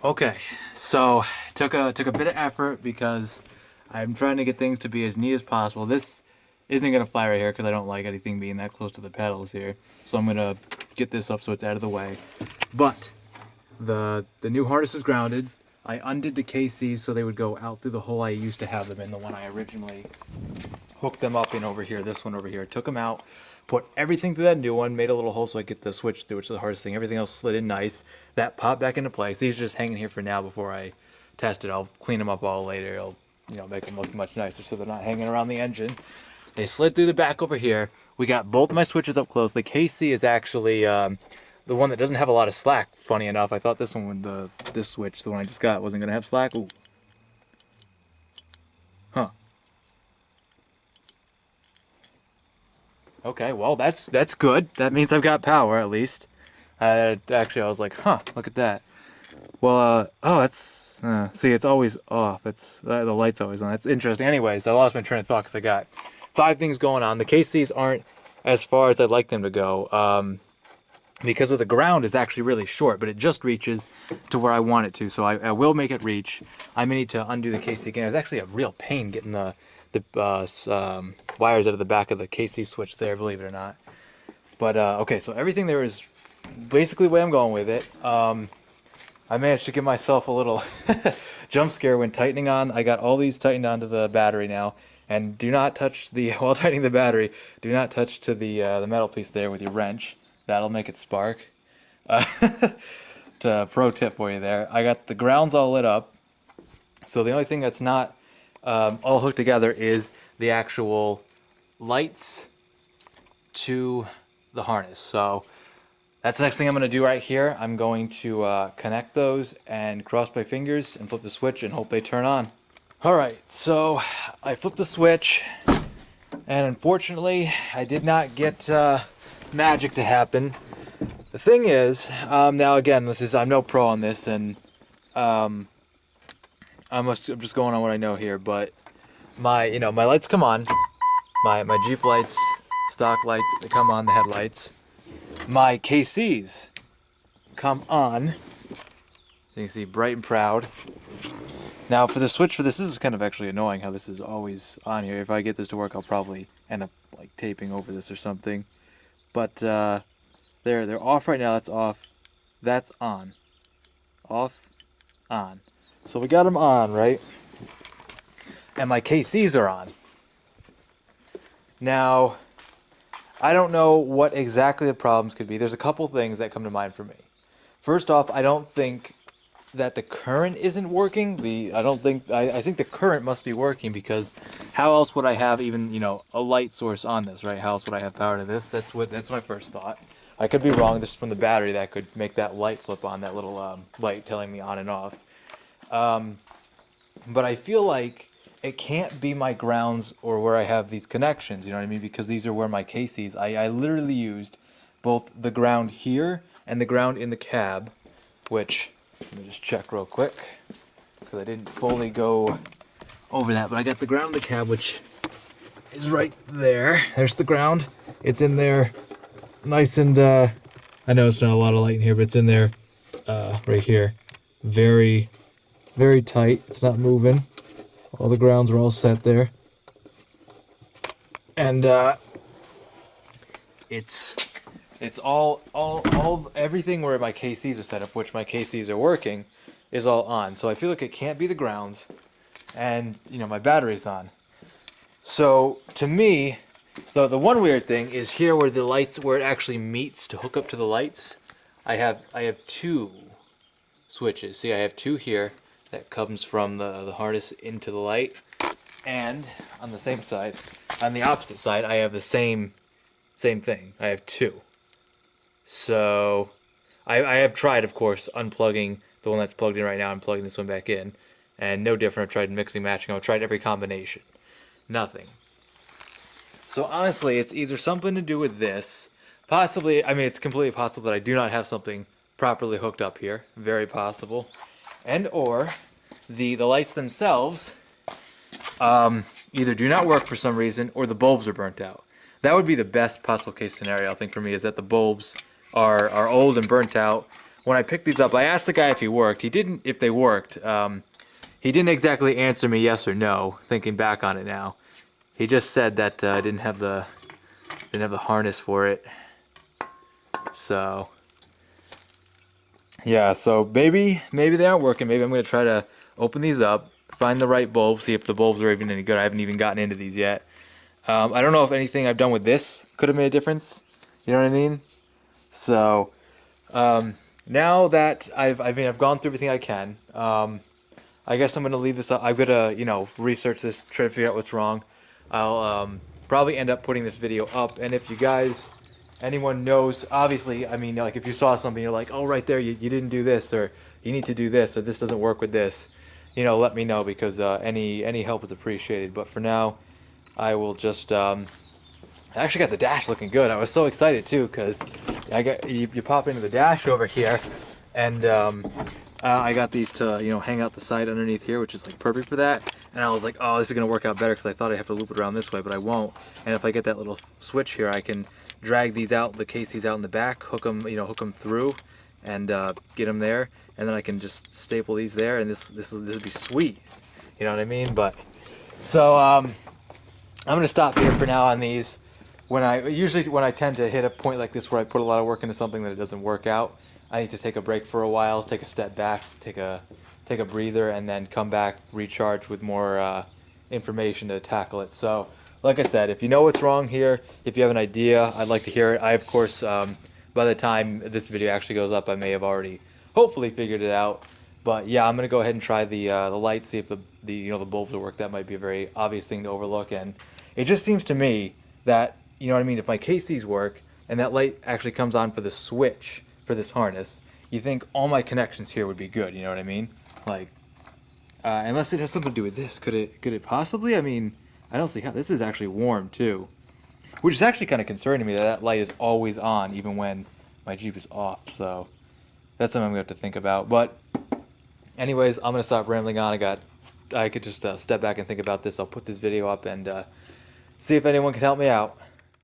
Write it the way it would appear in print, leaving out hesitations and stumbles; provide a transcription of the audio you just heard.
Okay, so took a bit of effort because I'm trying to get things to be as neat as possible. This isn't gonna fly right here because I don't like anything being that close to the pedals here. So I'm gonna get this up so it's out of the way. But the new harness is grounded. I undid the KCs so they would go out through the hole I used to have them in, the one I originally hooked them up in over here, this one over here. Took them out, put everything through that new one, made a little hole so I could get the switch through, which is the hardest thing. Everything else slid in nice. That popped back into place. These are just hanging here for now before I test it. I'll clean them up all later. I'll, make them look much nicer so they're not hanging around the engine. They slid through the back over here. We got both my switches up close. The KC is actually the one that doesn't have a lot of slack. Funny enough, I thought this one would, this switch, the one I just got, wasn't gonna have slack. Ooh. Huh. Okay, well that's good. That means I've got power at least. Actually, I was like, huh, look at that. Well, oh, that's see, it's always off. It's the light's always on. That's interesting. Anyways, I lost my train of thought because I got 5 things going on. The KCs aren't as far as I'd like them to go. Because of the ground is actually really short, but it just reaches to where I want it to. So I will make it reach. I may need to undo the KC again. It was actually a real pain getting the wires out of the back of the KC switch there, believe it or not. But okay, so everything there is basically the way I'm going with it. I managed to give myself a little jump scare when tightening on. I got all these tightened onto the battery now. And do not touch while tightening the battery, do not touch to the metal piece there with your wrench. That'll make it spark. Pro tip for you there. I got the grounds all lit up. So the only thing that's not all hooked together is the actual lights to the harness. So that's the next thing I'm going to do right here. I'm going to connect those and cross my fingers and flip the switch and hope they turn on. Alright, so I flipped the switch and unfortunately I did not get magic to happen. The thing is, now again, I'm no pro on this, and I'm just going on what I know here. But my lights come on, my Jeep lights, stock lights, they come on, the headlights. My KCs come on. You can see bright and proud. Now for the switch for this is kind of actually annoying how this is always on here. If I get this to work, I'll probably end up like taping over this or something. But they're off right now. That's off. That's on. Off, on. So we got them on, right? And my KCs are on. Now, I don't know what exactly the problems could be. There's a couple things that come to mind for me. First off, I don't think that the current isn't working. I think the current must be working because how else would I have even, a light source on this, right? How else would I have power to this? That's my first thought. I could be wrong. This is from the battery that could make that light flip on, that little light telling me on and off. But I feel like it can't be my grounds or where I have these connections, you know what I mean? Because these are where my KCs, I literally used both the ground here and the ground in the cab, which, let me just check real quick, because I didn't fully go over that, but I got the ground in the cab, which is right there. There's the ground. It's in there nice and, I know it's not a lot of light in here, but it's in there right here. Very, very tight. It's not moving. All the grounds are all set there. And it's all everything where my KCs are set up, which my KCs are working, is all on. So I feel like it can't be the grounds, and my battery's on. So to me, the one weird thing is here where the lights, where it actually meets to hook up to the lights. I have 2 switches. See, I have 2 here that comes from the harness into the light, and on the same side, on the opposite side, I have the same thing. I have 2. So I have tried, of course, unplugging the one that's plugged in right now and plugging this one back in, and no different. I've tried mixing, matching. I've tried every combination. Nothing. So honestly, it's either something to do with this, possibly, I mean, it's completely possible that I do not have something properly hooked up here, very possible, and or the lights themselves either do not work for some reason or the bulbs are burnt out. That would be the best possible case scenario, I think, for me, is that the bulbs are old and burnt out, when I picked these up, I asked the guy if he worked. He didn't. If they worked, he didn't exactly answer me yes or no. Thinking back on it now, he just said that I didn't have the harness for it. So yeah, so maybe they aren't working. Maybe I'm gonna try to open these up, find the right bulb, see if the bulbs are even any good. I haven't even gotten into these yet. I don't know if anything I've done with this could have made a difference. You know what I mean? So now that I've gone through everything I can, I guess I'm gonna leave this up. I'm gonna research this, try to figure out what's wrong. I'll probably end up putting this video up, and if you guys, anyone knows, obviously, I mean, like if you saw something, you're like, oh, right there, you didn't do this, or you need to do this, or this doesn't work with this, let me know, because any help is appreciated. But for now, I will just I actually got the dash looking good. I was so excited too, because you pop into the dash over here, and I got these to hang out the side underneath here, which is like perfect for that. And I was like, oh, this is gonna work out better, because I thought I'd have to loop it around this way, but I won't. And if I get that little switch here, I can drag these out, the case out in the back, hook them through, and get them there, and then I can just staple these there, and this would be sweet. You know what I mean? But so I'm gonna stop here for now on these. When I tend to hit a point like this where I put a lot of work into something that it doesn't work out, I need to take a break for a while, take a step back, take a breather, and then come back, recharge with more information to tackle it. So, like I said, if you know what's wrong here, if you have an idea, I'd like to hear it. I, of course, by the time this video actually goes up, I may have already hopefully figured it out. But yeah, I'm gonna go ahead and try the light, see if the bulbs will work. That might be a very obvious thing to overlook, and it just seems to me that, you know what I mean, if my KCs work and that light actually comes on for the switch for this harness, you think all my connections here would be good. You know what I mean? Like, unless it has something to do with this, could it possibly? I mean, I don't see how. This is actually warm too, which is actually kind of concerning me, that light is always on even when my Jeep is off. So that's something I'm gonna have to think about. But anyways, I'm gonna stop rambling on. I could just step back and think about this. I'll put this video up and see if anyone can help me out.